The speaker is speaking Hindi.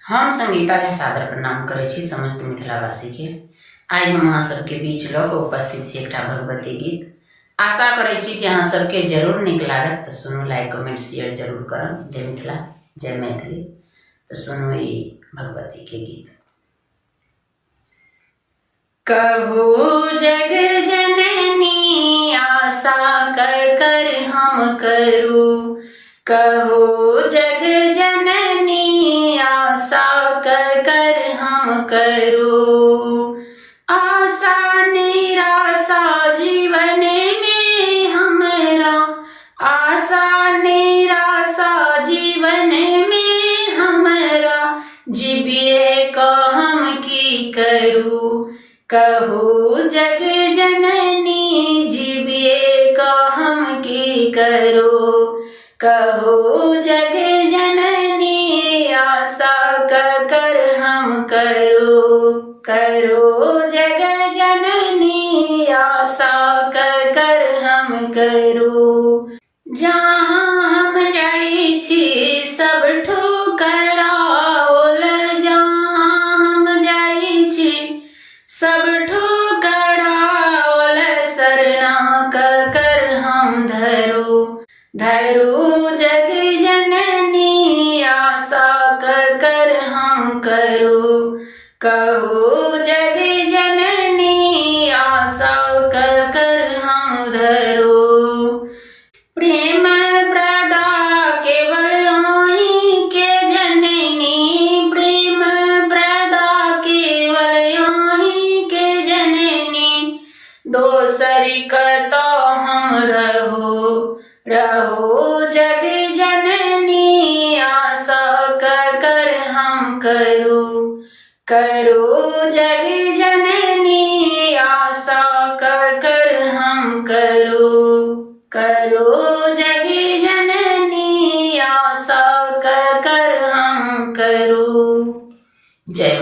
हम संगीता झा सादर प्रणाम करै छी समस्त मिथिलावासी के। आइ हम अहाँ सबके बीच लऽ कऽ उपस्थित छी एकटा भगवती गीत। आशा करै छी कि अहाँ सबके जरूर नीक लागत। तो सुनू, लाइक कमेंट शेयर जरूर करब। जय मिथिला, जय मैथिली। तो सुनू ई भगवती के गीत। कहू जग जननी आशा कर हम करूं, कहो जग जननी आशा कर हम करूं। आशा निराशा जीवन में हमरा, आशा निराशा जीवन में हमरा, जीविए को हम की करूं। कहो जग जननी जीविए को हम की करो, कहो जग जननी आशा कर हम करो, करो जग जननी आशा कर हम करो। जहाँ हम जाई छी सब ठुकराओल, जहाँ हम जाई छी सब ठुकराओल, शरणा कर हम धरो, धरो जग जननी आशा कर हम करो, कहो जग जननी आशा कर हम धरो। प्रेम प्रदा केवल आही के जननी, प्रेम प्रदा केवल आही के जननी, दोसरी कतो हम रहो, रहो जग जननी आशा कर हम करो, करो जग जननी आशा कर हम करो, करो जग जननी आशा कर हम करो। जय